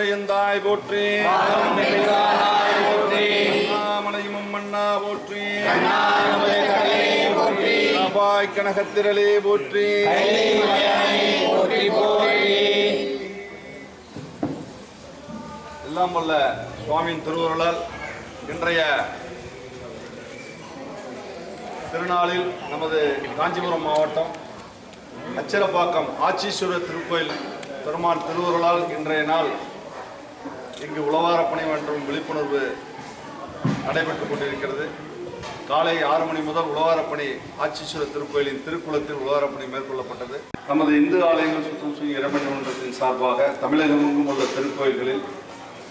மதுரையந்தாய் போற்றி, அண்ணாமலையும் மன்னா போற்றி, பாய் கனகத்திரளே போற்றி. எல்லாம் வல்ல சுவாமியின் திருவருளால் இன்றைய திருநாளில் நமது காஞ்சிபுரம் மாவட்டம் அச்சரப்பாக்கம் ஆச்சீஸ்வரர் திருக்கோயில் பெருமான் திருவருளால் இன்றைய நாள் இங்கு உழவாரப்பணி மற்றும் விழிப்புணர்வு நடைபெற்றுக் கொண்டிருக்கிறது. காலை 6 மணி முதல் உழவாரப்பணி ஆச்சீஸ்வரர் திருக்கோயிலின் திருக்குளத்தில் உழவாரப்பணி மேற்கொள்ளப்பட்டது. நமது இந்து ஆலயங்கள் சுத்தம் செய்யும் இறைமன்றத்தின் சார்பாக தமிழகமெங்கும் உள்ள திருக்கோயில்களில்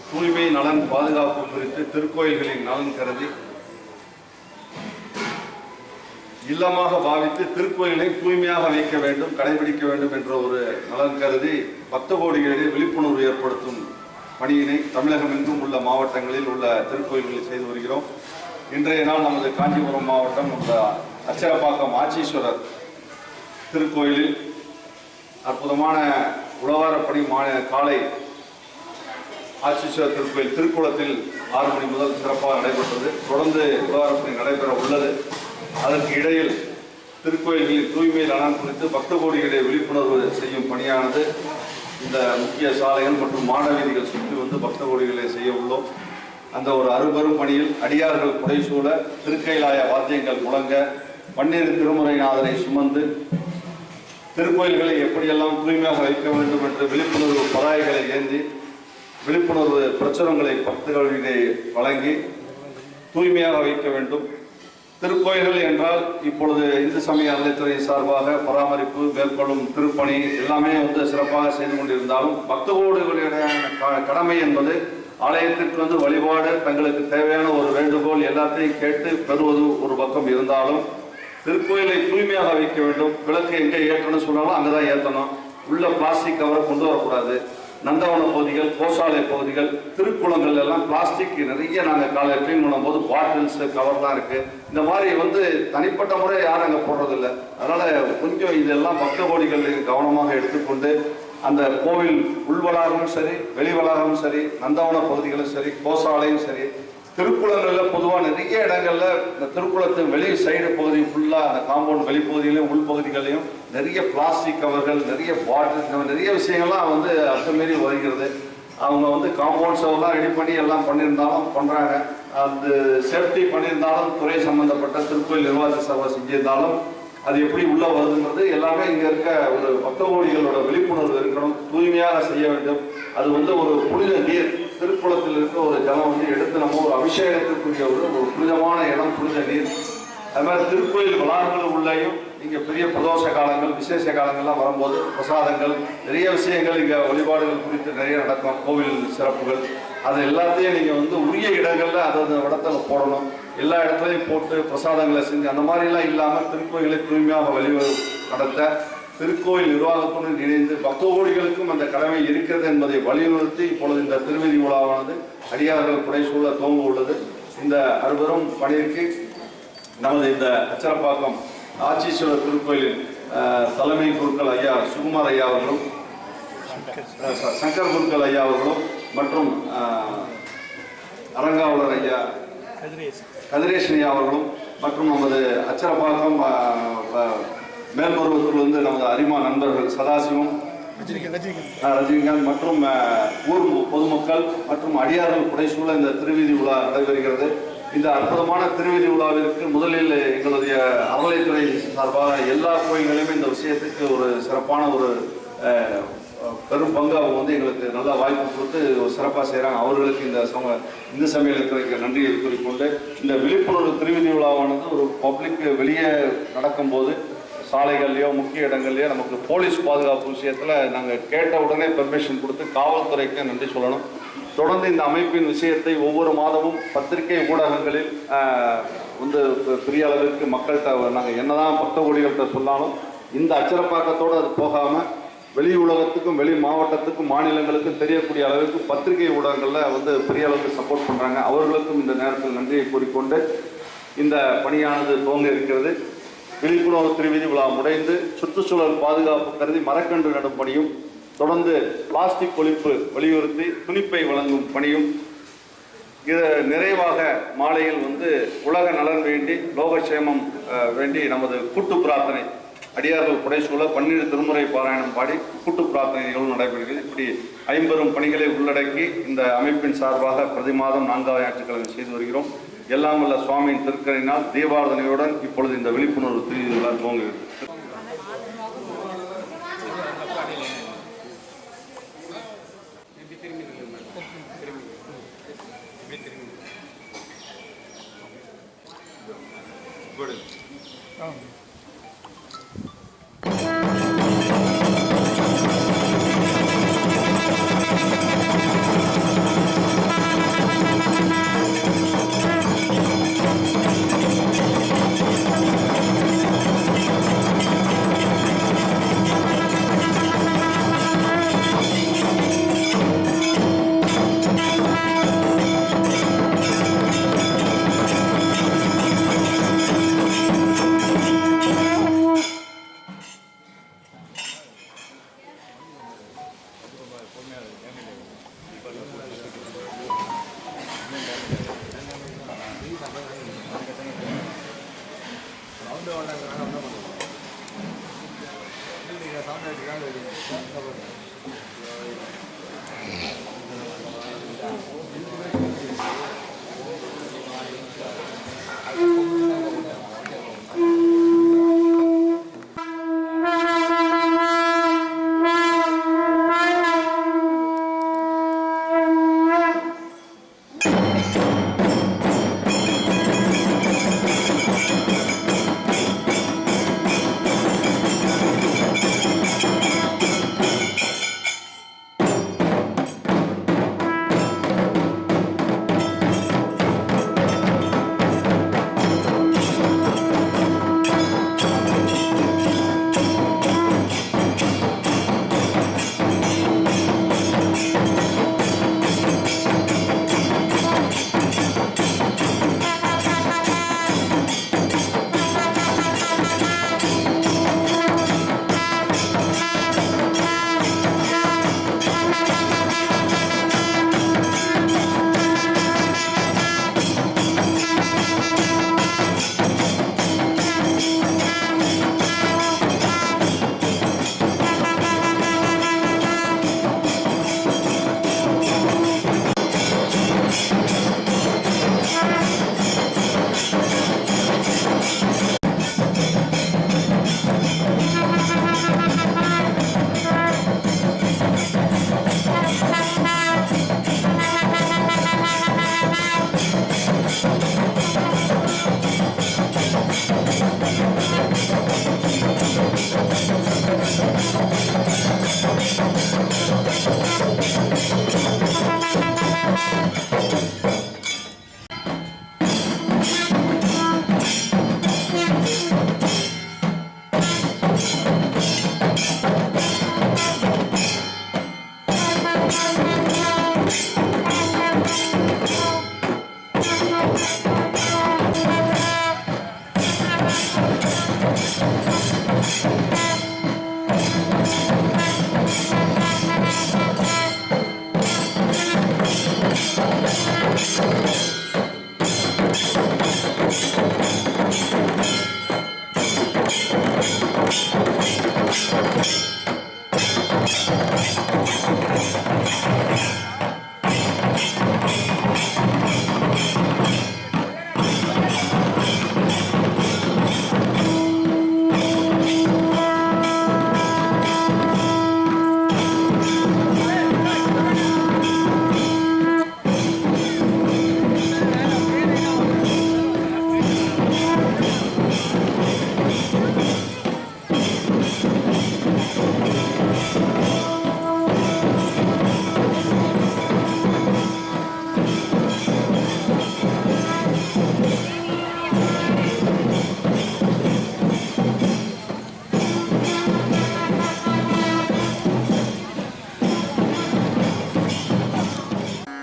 தூய்மை நலன் பாதுகாப்பு குறித்து திருக்கோயில்களின் நலன் கருதி இல்லமாக பாவித்து திருக்கோயிலை தூய்மையாக வைக்க வேண்டும், கடைபிடிக்க வேண்டும் என்ற ஒரு நலன் கருதி பக்த கோடிகளிடையே விழிப்புணர்வு ஏற்படுத்தும் பணியினை தமிழகமெங்கும் உள்ள மாவட்டங்களில் உள்ள திருக்கோயில்களில் செய்து வருகிறோம். இன்றைய நாள் நமது காஞ்சிபுரம் மாவட்டம் உள்ள அச்சரப்பாக்கம் ஆச்சீஸ்வரர் திருக்கோயிலில் அற்புதமான உழவாரப்பணி காலை ஆச்சீஸ்வரர் திருக்கோயில் திருக்குளத்தில் 6 மணி முதல் சிறப்பாக நடைபெற்றது. தொடர்ந்து உழவாரப்பணி நடைபெற உள்ளது. அதற்கு இடையில் திருக்கோயில்களில் தூய்மை நலன் குறித்து பக்த கோடிகளிடையே விழிப்புணர்வு செய்யும் பணியானது இந்த முக்கிய சாலைகள் மற்றும் மாட வீதிகள் சுற்றி வந்து பக்த கோடிகளை செய்ய உள்ளோம். அந்த ஒரு அருபெரும் பணியில் அடியார்கள் புடைசூழ திருக்கைலாய வாத்தியங்கள் முழங்க பன்னீர் திருமுறைநாதனை சுமந்து திருக்கோயில்களை எப்படியெல்லாம் தூய்மையாக வைக்க வேண்டும் என்று விழிப்புணர்வு பதாகைகளை ஏந்தி விழிப்புணர்வு பிரச்சுரங்களை பக்தர்களிடையே வழங்கி தூய்மையாக வைக்க வேண்டும். திருக்கோயில்கள் என்றால் இப்பொழுது இந்து சமய அறநிலைத்துறை சார்பாக பராமரிப்பு மேற்கொள்ளும் திருப்பணி எல்லாமே வந்து சிறப்பாக செய்து கொண்டிருந்தாலும் பக்த கோடிகளுடைய கடமை என்பது ஆலயத்திற்கு வழிபாடு தங்களுக்கு தேவையான ஒரு வேண்டுகோள் எல்லாத்தையும் கேட்டு பெறுவது ஒரு பக்கம் இருந்தாலும் திருக்கோயிலை தூய்மையாக வைக்க வேண்டும். விளக்கு எங்கே ஏற்றணும்னு சொன்னாலும் அங்கதான் ஏற்றணும். உள்ள பிளாஸ்டிக் கவரை கொண்டு வரக்கூடாது. நந்தவன பகுதிகள், கோசாலை பகுதிகள், திருக்குளங்கள் எல்லாம் பிளாஸ்டிக் நிறைய நாங்கள் காலையில் க்ளீன் பண்ணும்போது பாட்டில்ஸ் கவர்லாம் இருக்கு. இந்த மாதிரி தனிப்பட்ட முறை யாரும் அங்கே போடுறதில்லை. அதனால கொஞ்சம் இதெல்லாம் பக்த கோடிகள் கவனமாக எடுத்துக்கொண்டு அந்த கோவில் உள்வளாகமும் சரி, வெளி வளாகமும் சரி, நந்தவன பகுதிகளும் சரி, கோசாலையும் சரி, திருக்குளங்களில் பொதுவாக நிறைய இடங்கள்ல இந்த திருக்குளத்தின் வெளி சைடு பகுதி ஃபுல்லாக அந்த காம்பவுண்ட் வெளிப்பகுதியிலையும் உள்பகுதிகளையும் நிறைய பிளாஸ்டிக் கவர்கள், நிறைய பாட்டில், நிறைய விஷயங்கள்லாம் அத்துமீறி வருகிறது. அவங்க காம்பவுண்ட்ஸ் எல்லாம் ரெடி பண்ணி எல்லாம் பண்ணியிருந்தாலும் பண்ணுறாங்க. அந்த சேஃப்டி பண்ணியிருந்தாலும் துறை சம்பந்தப்பட்ட திருக்கோயில் நிர்வாக சபை செஞ்சிருந்தாலும் அது எப்படி உள்ள வருதுங்கிறது எல்லாமே இங்கே இருக்க ஒரு பக்த கோடிகளோட விழிப்புணர்வு இருக்கணும். தூய்மையாக செய்ய வேண்டும். அது ஒரு புனித நீர், திருக்குளத்தில் இருக்க ஒரு ஜலம் எடுத்து நம்ம ஒரு அபிஷேகத்திற்குரிய ஒரு புனிதமான இடம், புனித நீர். அது மாதிரி திருக்கோயில் வளாகங்கள் உள்ளேயும் இங்கே பெரிய பிரதோஷ காலங்கள், விசேஷ காலங்கள்லாம் வரும்போது பிரசாதங்கள், நிறைய விஷயங்கள் இங்கே வழிபாடுகள் குறித்து நிறைய நடக்கும். கோவில் சிறப்புகள் அது எல்லாத்தையும் நீங்கள் உரிய இடங்களில் அது இடத்துல போடணும். எல்லா இடத்துலையும் போட்டு பிரசாதங்களை செஞ்சு அந்த மாதிரிலாம் இல்லாமல் திருக்கோயிலை தூய்மையாக நடத்த திருக்கோயில் நிர்வாகத்துடன் இணைந்து பக்த கோடிகளுக்கும் அந்த கடமை இருக்கிறது என்பதை வலியுறுத்தி இப்பொழுது இந்த திருவீதி விழாவானது அடியார்கள் புடைசூழ துவங்க உள்ளது. இந்த அறுபெரும் பணிக்கு நமது இந்த அச்சரப்பாக்கம் ஆச்சீஸ்வரர் திருக்கோயிலின் தலைமை குருக்கள் ஐயா சுகுமார் ஐயா அவர்களும், சங்கர் குருக்கள் ஐயா அவர்களும் மற்றும் அரங்காவலர் ஐயா கதிரேசன் ஐயா அவர்களும் மற்றும் நமது அச்சரப்பாக்கம் மேல்மருவத்திலிருந்து நமது அரிமா நண்பர்கள் சதாசிவம், ரஜினிகாந்த் மற்றும் ஊர் பொதுமக்கள் மற்றும் அடியார்கள் புடைசூழ இந்த திருவீதி விழா நடைபெறுகிறது. இந்த அற்புதமான திருவீதி விழாவிற்கு முதலில் எங்களுடைய அறநிலைத்துறை சார்பாக எல்லா கோயில்களையுமே இந்த விஷயத்துக்கு ஒரு சிறப்பான ஒரு பெரும் பங்கு அவங்க எங்களுக்கு நல்ல வாய்ப்பு கொடுத்து ஒரு சிறப்பாக செய்கிறாங்க. அவர்களுக்கு இந்த இந்து சமயத்துறைக்கு நன்றியை கூறிக்கொண்டு இந்த விழிப்புணர்வு திருவீதி விழாவானது ஒரு பப்ளிக் வெளியே நடக்கும்போது சாலைகள்லையோ முக்கிய இடங்கள்லையோ நமக்கு போலீஸ் பாதுகாப்பு விஷயத்தில் நாங்கள் கேட்ட உடனே பெர்மிஷன் கொடுத்து காவல்துறைக்கு நன்றி சொல்லணும். தொடர்ந்து இந்த அமைப்பின் விஷயத்தை ஒவ்வொரு மாதமும் பத்திரிகை ஊடகங்களில் பெரிய அளவிற்கு மக்கள்கிட்ட நாங்கள் என்னதான் பக்த கோடிகள்கிட்ட சொன்னாலும் இந்த அச்சரப்பாக்கத்தோடு அது போகாமல் வெளி உலகத்துக்கும் வெளி மாவட்டத்துக்கும் மாநிலங்களுக்கும் தெரியக்கூடிய அளவுக்கு பத்திரிகை ஊடகங்களில் பெரிய அளவுக்கு சப்போர்ட் பண்ணுறாங்க. அவர்களுக்கும் இந்த நேரத்தில் நன்றியை கூறிக்கொண்டு இந்த பணியானது துவங்க இருக்கிறது. விழிப்புணர்வு திருவீதி விழா முடிந்து சுற்றுச்சூழல் பாதுகாப்பு கருதி மரக்கன்று நடும் பணியும் தொடர்ந்து பிளாஸ்டிக் ஒழிப்பு வலியுறுத்தி துணிப்பை வழங்கும் பணியும், இது நிறைவாக மாலையில் உலக நலன் வேண்டி லோகக்ஷேமம் வேண்டி நமது கூட்டு பிரார்த்தனை அடியார்கள் புடைசூழ 12 திருமுறை பாராயணம் பாடி கூட்டு பிரார்த்தனை நிகழ்வு நடைபெறுகிறது. இப்படி 50 பணிகளை உள்ளடக்கி இந்த அமைப்பின் சார்பாக பிரதி மாதம் 4வது ஞாயிற்றுக்கிழமை செய்து வருகிறோம். எல்லாம் வல்ல சுவாமியின் திருக்கரினால் தீபாராதனையுடன் இப்பொழுது இந்த விழிப்புணர்வு திருவிழா துவங்குகிறது.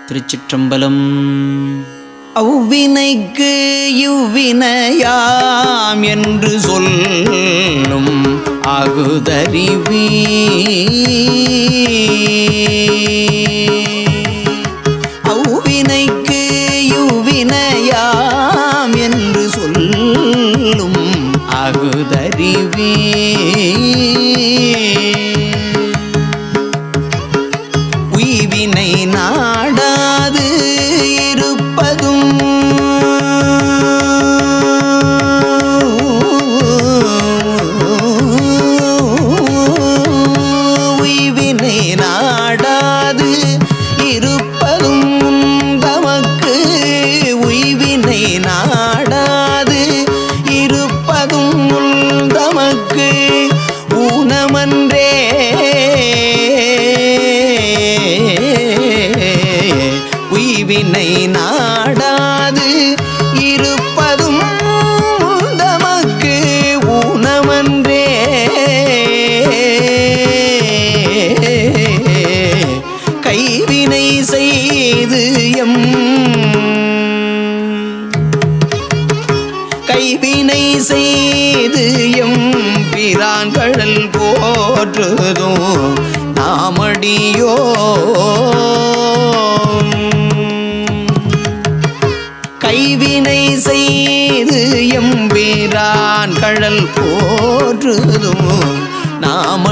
திருச்சிற்றம்பலம். அவ்வினைக்கு இவ்வினையாம் என்று சொல்லும் ஆகுதறிவே அவ்வினைக்கு யுவினையாம் என்று சொல்லும் ஆகுதறிவே உய்வினை நாடாது இருப்பதும் உய்வினை நாடாது இருப்பதும் தமக்கு உய்வினை நாடாது இருப்பதும் தமக்கு ஊனமன்றே உய்வினை நாடாது இருப்பதும் தமக்கு ஊனமன்றே கைவினை செய்து கைவினை செய்து பிரான்கடல் போற்றுதும் நாமடியோ கைவினை செய்து எம்பிரான் கடல் போற்றுதும் நாம